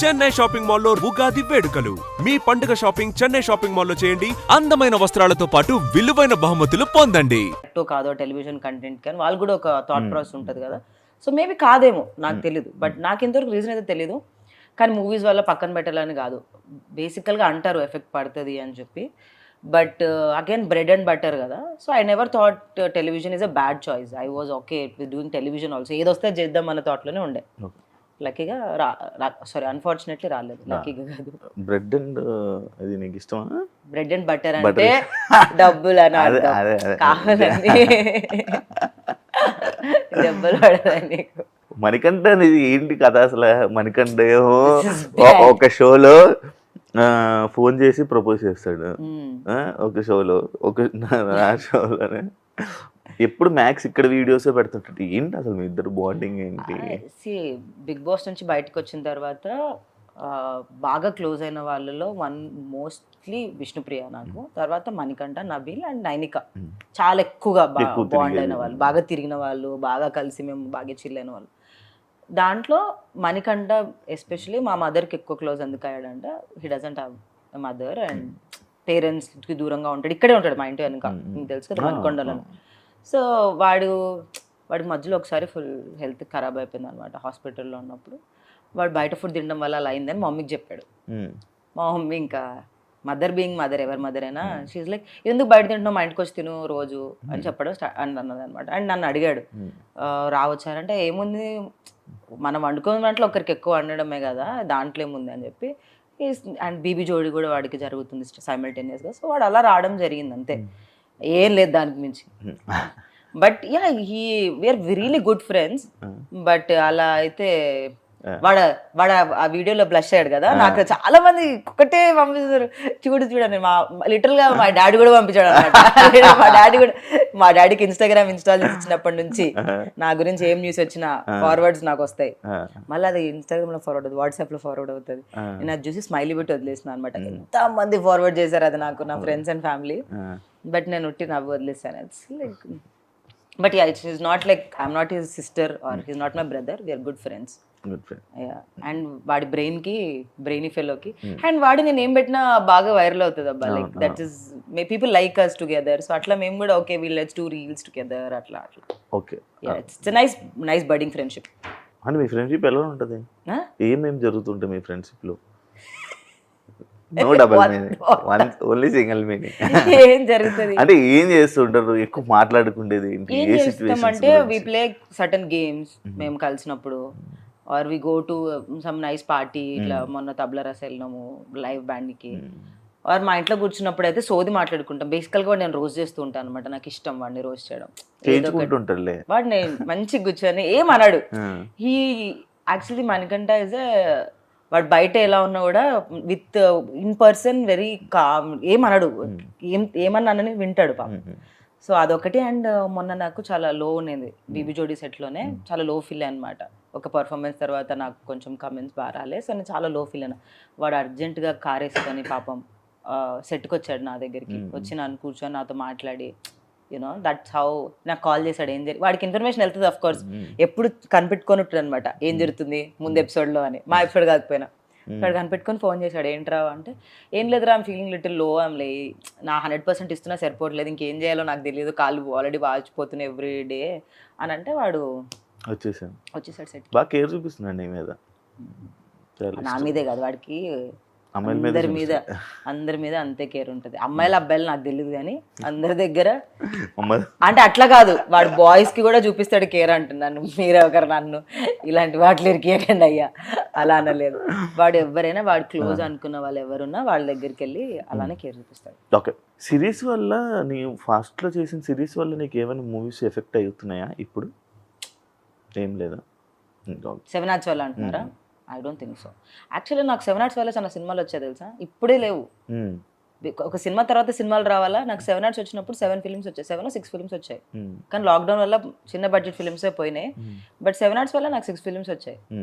Chennai shopping మాల్లో ఉగాది వేడుకలు. మీ పండుగ షాపింగ్ చెన్నై షాపింగ్ మాల్లో చేయండి. అందమైన వస్త్రాలతో పాటు విలువైన బహుమతులు పొందండి. కాదో టెలివిజన్ కంటెంట్ కానీ వాళ్ళు కూడా ఒక థాట్ ప్రాసెస్ ఉంటుంది కదా. సో మేబీ కాదేమో, నాకు తెలీదు. బట్ నాకు ఇంతవరకు రీజన్ అయితే తెలీదు. కానీ మూవీస్ వల్ల పక్కన పెట్టాలని కాదు, బేసికల్గా అంటారు ఎఫెక్ట్ పడుతుంది అని చెప్పి. But again bread and butter కదా. So I never thought television is a bad choice. I was okay with doing television also. ఏదొస్తే చేద్దాం అన్న థాట్లోనే ఉండే. లక్కీగా సారీ అన్ఫార్చునేట్లీ రాలేదు. లక్కీగా కాదు. బ్రెడ్ అండ్ అది నీకు ఇష్టమా? బ్రెడ్ అండ్ బటర్ అంటే డబ్బులు అని కావాలండి, డబ్బులు పడదా నీకు? మణికంఠ అనేది ఏంటి కథ అసలు? మణికంఠ ఒక షోలో ఫోన్ చేసి ప్రపోజ్ చేస్తాడు. ఒక షోలో ఆ షోలోనే ఎప్పుడు మ్యాక్స్ ఇక్కడ వీడియోస్ పెడుతుంటాడు. ఏంటి అసలు మీ ఇద్దరు బాండింగ్ ఏంటి? బిగ్ బాస్ నుంచి బయటకు వచ్చిన తర్వాత బాగా క్లోజ్ అయిన వాళ్ళలో మోస్ట్లీ విష్ణుప్రియ నాకు, తర్వాత మణికంఠ, నబీల్ అండ్ నైనిక. చాలా ఎక్కువగా బాండ్ అయిన వాళ్ళు, బాగా తిరిగిన వాళ్ళు, బాగా కలిసి మేము బాగా చిల్ అయిన వాళ్ళు. దాంట్లో మణికంఠ ఎస్పెషలీ మా మదర్కి ఎక్కువ క్లోజ్ ఎందుకు అయ్యాడంటే, he doesn't have mother and పేరెంట్స్కి దూరంగా ఉంటాడు. ఇక్కడే ఉంటాడు మా ఇంటి వెనుక, మీకు తెలుసు కదా మణికొండలో. సో వాడి మధ్యలో ఒకసారి ఫుల్ హెల్త్ ఖరాబ్ అయిపోయింది అనమాట హాస్పిటల్లో ఉన్నప్పుడు. వాడు బయట ఫుడ్ తినడం వల్ల అలా అయిందని మా మమ్మీకి చెప్పాడు. మా మమ్మీ ఇంకా మదర్ బీయింగ్ మదర్, ఎవరి మదర్ అయినా షీజ్ లైక్, ఎందుకు బయట తింటున్నావు, మా ఇంటికి వచ్చి తిను రోజు అని చెప్పడం అన్నది అనమాట. అండ్ నన్ను అడిగాడు రావచ్చారంటే, ఏముంది మనం వండుకున్న దాంట్లో ఒకరికి ఎక్కువ వండడమే కదా, దాంట్లో ఏముంది అని చెప్పి. అండ్ బీబీ జోడి కూడా వాడికి జరుగుతుంది సైమల్టేనియస్గా. సో వాడు అలా రావడం జరిగింది అంతే, ఏం లేదు దానికి మించి. But ya we are really good friends. But అలా అయితే వాడు ఆ వీడియోలో బ్లష్ అయ్యాడు కదా, నాకు చాలా మంది ఒకటే పంపిస్తారు, చూడని లిటరల్ గా మా డాడీ కూడా పంపించాడు అనమాట. మా డాడీకి ఇన్స్టాగ్రామ్ ఇన్స్టాల్ చేసినప్పటి నుంచి నా గురించి ఏం న్యూస్ వచ్చినా ఫార్వర్డ్స్ నాకు వస్తాయి. మళ్ళీ అది ఇన్స్టాగ్రామ్ లో ఫార్వర్డ్ అవుతుంది, వాట్సాప్ లో ఫార్వర్డ్ అవుతుంది. నేను అది చూసి స్మైలీ పెట్టి వదిలేసిన అనమాట. ఎంత మంది ఫార్వర్డ్ చేశారు అది నాకు, నా ఫ్రెండ్స్ అండ్ ఫ్యామిలీ. బట్ నేను ఉట్టి నవ్వు వదిలేసాను. It's like, but yeah it's is not like I'm not his sister or his not my brother, we're good friends. And వాడి బ్రెయినీ ఫెలోకి అండ్ వాడి నేను ఏం పెట్టినా బాగా వైరల్ అవుతుంది అబ్బా. Like that is people like us together. So అట్లా మేము కూడా okay let's do reels together అట్లా. Okay, it's nice budding friendship. అంటే మీ ఫ్రెండ్షిప్ ఎలా ఉంటుంది? ఏమేం జరుగుతుంటాయి మీ ఫ్రెండ్షిప్ లో? No double meaning, only single meaning. ఏం జరుగుతుంది అంటే ఏం చేస్తుంటారు? ఎక్కువ మాట్లాడుకుంటేది ఏంటి? ఏ సిచువేషన్స్ అంటే వి ప్లే సర్టన్ గేమ్స్ మేము కలిసినప్పుడు, or we go to some nice party. ఇట్లా మొన్న తబలా రస వెళ్ళినాము లైవ్ బ్యాండ్కి. ఆర్ మా ఇంట్లో కూర్చున్నప్పుడు అయితే సోది మాట్లాడుకుంటాం. బేసికల్గా నేను రోజు చేస్తూ ఉంటాను అనమాట, నాకు ఇష్టం వాడిని రోజు చేయడం. వాడిని మంచిగా కూర్చొని ఏమన్నాడు. హీ యాక్చువల్లీ మణికంఠ ఇస్ వాడు బయట ఎలా ఉన్నా కూడా with in person very calm, ఏమన్నాడు, ఏమన్నానని వింటాడు పాపం. సో అదొకటి. అండ్ మొన్న నాకు చాలా లో ఉండేది బీబీ జోడీ సెట్లోనే, చాలా లో ఫీల్ అనమాట. ఒక పర్ఫార్మెన్స్ తర్వాత నాకు కొంచెం కమెంట్స్ బాగా రాలే. సో నేను చాలా లో ఫీల్ అయినా. వాడు అర్జెంటుగా కార్ వేసుకొని పాపం సెట్కి వచ్చాడు నా దగ్గరికి, వచ్చి నన్ను కూర్చొని నాతో మాట్లాడి, యూనో దట్స్ హౌ నాకు కాల్ చేశాడు. ఏం జరిగి వాడికి ఇన్ఫర్మేషన్ వెళ్తుంది అఫ్ కోర్స్, ఎప్పుడు కనిపెట్టుకొని ఉంటుంది అనమాట ఏం జరుగుతుంది ముందు ఎపిసోడ్లో అని. మా ఎపిసోడ్ కాకపోయినా వాడు కనిపెట్టుకొని ఫోన్ చేశాడు, ఏంట్రా అంటే, ఏం లేదురా ఐమ్ ఫీలింగ్ లిటిల్ లో, ఐమ్ లే నా 100% ఇస్తున్నా సరిపోవట్లేదు, ఇంకేం చేయాలో నాకు తెలియదు, కాళ్ళు ఆల్రెడీ వాచిపోతున్నాయి ఎవ్రీ డే అని అంటే వాడు వచ్చేసాడు సెట్. బాగా కేర్ చూపిస్తున్నాడు నా మీదే కాదు, వాడికి అందరి మీద అంతే కేర్ ఉంటుంది. అమ్మాయిలు అబ్బాయిలు నాకు తెలియదు కానీ అందరి దగ్గర అంటే అట్లా కాదు, వాడు బాయ్స్ కి కూడా చూపిస్తాడు కేర్ అంటున్నాను. మీరే ఒకరు నన్ను ఇలాంటి వాటిలో ఇరికేయకండి అయ్యా, అలా అనలేదు. వాడు ఎవరైనా వాడు క్లోజ్ అనుకున్న వాళ్ళు ఎవరున్నా వాళ్ళ దగ్గరికి వెళ్ళి అలానే కేర్ చూపిస్తాడు. ఓకే, సిరీస్ వల్ల నీవు ఫాస్ట్ లో చేసిన సిరీస్ వల్ల నీకు ఏమైనా మూవీస్ ఎఫెక్ట్ అవుతున్నాయా ఇప్పుడు? ఏం లేదా? 7 Arts వల్ల అంటున్నారా? I don't think so. Actually నాకు 7 Arts వల్ల చాలా సినిమాలు వచ్చాయి తెలుసా, ఇప్పుడే లేవు. ఒక సినిమా తర్వాత సినిమాలు రావాలా. నాకు 7 Arts వచ్చినప్పుడు 7 ఫిల్మ్స్ వచ్చాయి, 7 or 6 ఫిల్మ్స్ వచ్చాయి. కానీ లాక్డౌన్ వల్ల చిన్న బడ్జెట్ ఫిల్మ్సే పోయినాయి. బట్ 7 Arts వల్ల నాకు 6 ఫిల్మ్స్ వచ్చాయి.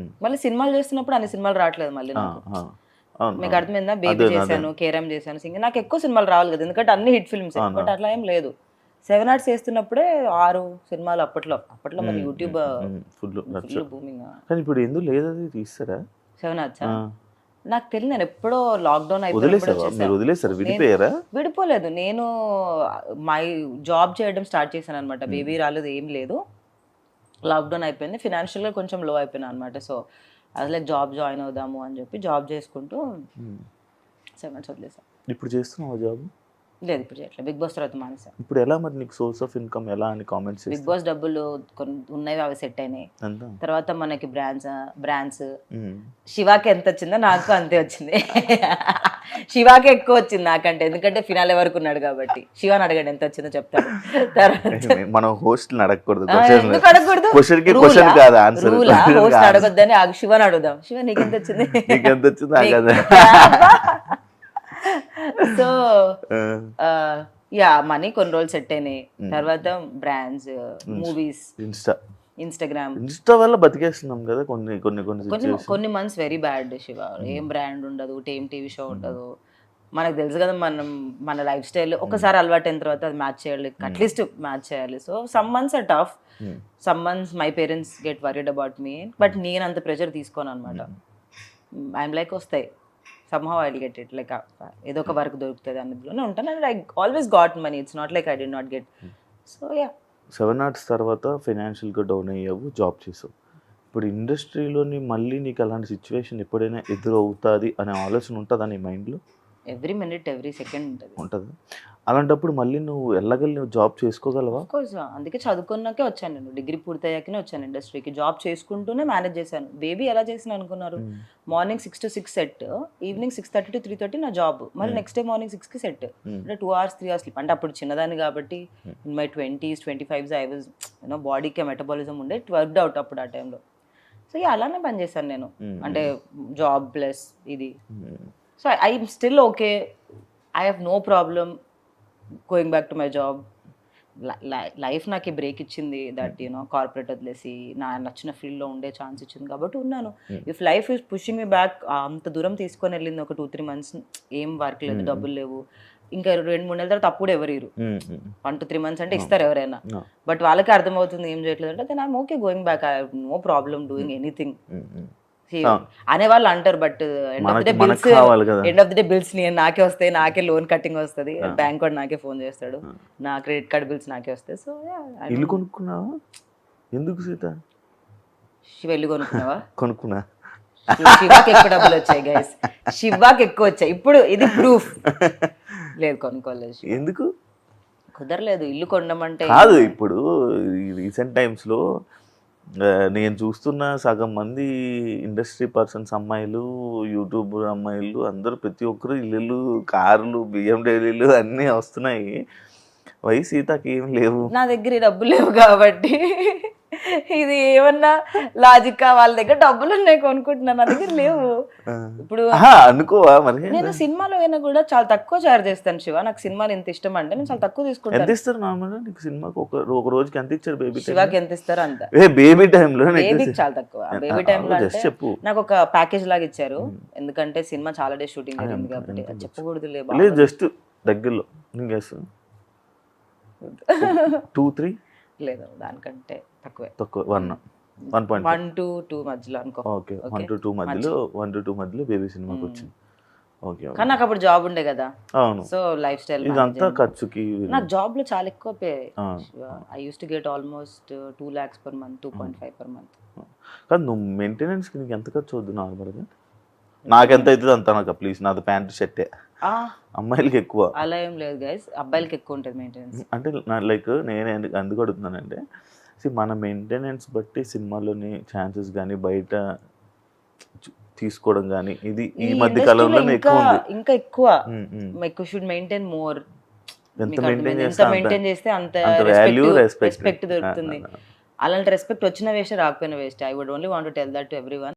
మళ్ళీ సినిమాలు చేస్తున్నప్పుడు అన్ని సినిమాలు రావట్లేదు మళ్ళీ నాకు. మీకు అర్థమైందా? బేబీ చేశాను, కేరమ్ చేశాను, సింగింగ్. నాకు ఎక్కువ సినిమాలు రావాలి కదా, ఎందుకంటే అన్ని హిట్ ఫిల్మ్స్. బట్ అట్లా ఏం లేదు. 7 Arts చేస్తున్నప్పుడే 6 సినిమాలు అప్పట్లో మరి యూట్యూబ్ ఫుల్ బూమింగ్. కానీ ఇప్పుడు ఎందుకు లేదు, అది తీస్తారా 7 Arts? నాకు తెలియదు, నేను ఎప్పుడో లాక్డౌన్ వదిలేసావా? మీరు వదిలేసారు, విడిపోయారా? విడిపోలేదు. నేను మై జాబ్ చేయడం స్టార్ట్ చేశాను అనమాట. బేబీ రాలేదు, ఏం లేదు. లాక్డౌన్ అయిపోయింది, ఫినాన్షియల్గా కొంచెం లో అయిపోయినా అనమాట. సో అది లైక్ జాబ్ జాయిన్ అవుదాము అని చెప్పి జాబ్ చేసుకుంటూ 7 months వదిలేసాను. ఇప్పుడు చేస్తున్నావా జాబ్? లేదు, ఇప్పుడు చేయట్లేదు. బిగ్ బాస్ తర్వాత మానేసాను. ఇప్పుడు ఎలా మరి నీకు సోర్స్ ఆఫ్ ఇన్కమ్ ఎలా అని కామెంట్స్ బిగ్ బాస్ డబ్బులు కొన్ని ఉన్నాయి, అవి సెట్ అయినాయి. తర్వాత మనకి బ్రాండ్స్ శివాకి ఎంత వచ్చిందో నాకు అంతే వచ్చింది. శివాకి ఎక్కువ వచ్చింది నాకంటే, ఎందుకంటే ఫినాలే వరకు ఉన్నాడు కాబట్టి. శివాని అడగండి ఎంత వచ్చిందో చెప్తాడు. మనం హోస్ట్ అడగకూడదు, ఎందుకు అడగకూడదు? రూలా హోస్ట్ అడగొద్దని శివాని అడుగుదాం. శివ నీకెంత వచ్చింది? నీకెంత వచ్చింది? సో యా, మనీ కొన్ని రోజులు సెట్ అయినాయి. తర్వాత బ్రాండ్స్, మూవీస్, ఇన్స్టాగ్రామ్ వల్ల బతికేస్తున్నాం కదా. కొన్ని మంత్స్ వెరీ బ్యాడ్ శివ. ఏం బ్రాండ్ ఉండదు, ఏం టీవీ షో ఉండదు. మనకు తెలుసు కదా, మన లైఫ్ స్టైల్ ఒకసారి అలవాటు అయిన తర్వాత అది మ్యాచ్ చేయాలి, అట్లీస్ట్ మ్యాచ్ చేయాలి. So some months or tough, some months my parents get worried about me, but నేను అంత ప్రెషర్ తీసుకోను అనమాట. ఐఎమ్ లైక్ వస్తాయి, somehow I'll get it, like ఏదో ఒక వర్క్ దొరుకుతుంది అన్నదిలోనే ఉంటాను. And I always got money, it's not like I did not get. So yeah, 7 hours తర్వాత ఫైనాన్షియల్గా డౌన్ అయ్యావు, జాబ్ చేసావు. ఇప్పుడు ఇండస్ట్రీలోని మళ్ళీ నీకు అలాంటి సిచ్యువేషన్ ఎప్పుడైనా ఎదురవుతుంది అనే ఆలోచన ఉంటుందా నీ మైండ్లో? ఎవ్రీ మినిట్ ఎవ్రీ సెకండ్ ఉంటుంది. అలాంటప్పుడు మళ్ళీ నువ్వు నువ్వు జాబ్ చేసుకోగలవా? కోర్స్, అందుకే చదువుకున్నాకే వచ్చాను నేను. డిగ్రీ పూర్తయ్యాకనే వచ్చాను ఇండస్ట్రీకి. జాబ్ చేసుకుంటూనే మేనేజ్ చేశాను. బేబీ ఎలా చేసిన అనుకున్నారు? Morning 6 to 6 set, evening 6:30 to 3:30 నా జాబ్, మళ్ళీ నెక్స్ట్ డే మార్నింగ్ 6కి సెట్. అంటే 2 hours 3 hours స్లీప్. అంటే అప్పుడు చిన్నదాన్ని కాబట్టి, in my 20s 25s I was బాడీకి మెటబాలిజం ఉండే, ఇట్ వర్క్డ్ అవుట్ అప్పుడు ఆ టైంలో. సో అలానే పని చేశాను నేను, అంటే జాబ్ ప్లస్ ఇది. So I'm still okay, I have no problem going back to my job. Life నాకు బ్రేక్ ఇచ్చింది, దట్ కార్పొరేట్ వదిలేసి నా నచ్చిన ఫీల్డ్లో ఉండే ఛాన్స్ ఇచ్చింది కాబట్టి ఉన్నాను. If life is pushing me back, అంత దూరం తీసుకొని వెళ్ళింది ఒక 2-3 months, ఏం వర్క్ లేదు, డబ్బులు లేవు, ఇంకా 2-3 నెలల తర్వాత అప్పుడు ఎవరు 1 to 3 months అంటే ఇస్తారు ఎవరైనా. బట్ వాళ్ళకి అర్థమవుతుంది ఏం చేయట్లేదు అంటే, then I'm okay going back, I have no problem doing anything అనేవాళ్ళు అంటారు. But end of the day bills నాకే వస్తాయి, నాకే లోన్ కట్టింగ్ వస్తుంది, బ్యాంక్ వాడు నాకే ఫోన్ చేస్తాడు, నా క్రెడిట్ కార్డ్ బిల్స్ నాకే వస్తాయి. సో ఇల్లు కొనుక్కున్నావా? ఎందుకు సీత? శివ ఇల్లు కొనుక్కున్నావా? కొనుక్కున్నా. శివాకి ఎక్కువ డబ్బులు వచ్చాయి గైస్, శివాకి ఎక్కువ వచ్చాయి. ఇప్పుడు ఇది ప్రూఫ్. లేదు, కొనుక్కోలేదు. ఎందుకు కుదరలేదు ఇల్లు కొనమంటే. కాదు, ఇప్పుడు రీసెంట్ టైమ్స్లో నేను చూస్తున్న సగం మంది ఇండస్ట్రీ పర్సన్స్ అమ్మాయిలు, యూట్యూబ్ అమ్మాయిలు అందరూ ప్రతి ఒక్కరు ఇల్లు, కార్లు, BMW అన్నీ వస్తున్నాయి. సీతకి ఏం లేవు. నా దగ్గర డబ్బులు లేవు కాబట్టి ఇది ఏమన్నా లాజిక్? వాళ్ళ దగ్గర డబ్బులు ఉన్నాయి కొనుక్కుంటున్నాను, నా దగ్గర లేవు. ఇప్పుడు అనుకోవా మరి? నేను సినిమాలో అయినా కూడా చాలా తక్కువ చార్జ్ చేస్తాను శివ. నాకు సినిమాలు ఎంత ఇష్టం అంటే నేను చాలా తక్కువ తీసుకుంటాను. ఎంత ఇస్తారు నార్మల్ నీకు సినిమాకి? ఒక రోజుకి ఎంత ఇచ్చారు బేబీ? శివాకి ఎంత ఇస్తారు అంత. బేబీ టైంలో? బేబీకి చాలా తక్కువ. బేబీ టైంలో చెప్పు. నాకు ఒక ప్యాకేజ్ లాగా ఇచ్చారు, ఎందుకంటే సినిమా చాలా డేస్ షూటింగ్ జరిగింది కాబట్టి. చెప్పకూడదు లేదు, జస్ట్ దగ్గరలో 2-3 లేదు, దానికంటే తక్కువ 1 to 2 మధ్యలో అనుకో. ఓకే, 1 to 2 మధ్యలో బేబీ సినిమాకి వచ్చింది. ఓకే, కానీ నాకు అప్పుడు జాబ్ ఉండే కదా. అవును. సో లైఫ్ స్టైల్ ఇదంతా ఖర్చుకి. నాకు జాబ్ లో చాలా ఎక్కువ pay. I use to get almost 2 lakhs per month, 2.5 per month. కానీ నువ్వు మెయింటెనెన్స్ కి నీకు ఎంత ఖర్చు అవుద్ది నార్మల్గా? నాకెంత అవుతుంది అంత నాకు ప్లీజ్. నాది ప్యాంటు షర్టే. అమ్మాయిలకి ఎక్కువ అలా ఏం లేదు గైస్, అబ్బాయిలకి ఎక్కువ ఉంటుంది మెయింటెనెన్స్. అంటే లైక్ నేను ఎందుకు అడుగుతున్నానంటే, మన మెయింటెనెన్స్ బట్టి సినిమాలోని ఛాన్సెస్ కానీ బయట తీసుకోవడం కానీ ఇది ఈ మధ్య కాలంలో ఇంకా ఎక్కువ షుడ్ మెయింటైన్ మోర్. ఎంత మెయింటైన్ చేస్తే అంత రెస్పెక్ట్ దొరుకుతుంది. అలాంటి రెస్పెక్ట్ వచ్చిన వేస్ట్, రాకపోయిన waste. I would only want to tell that to everyone.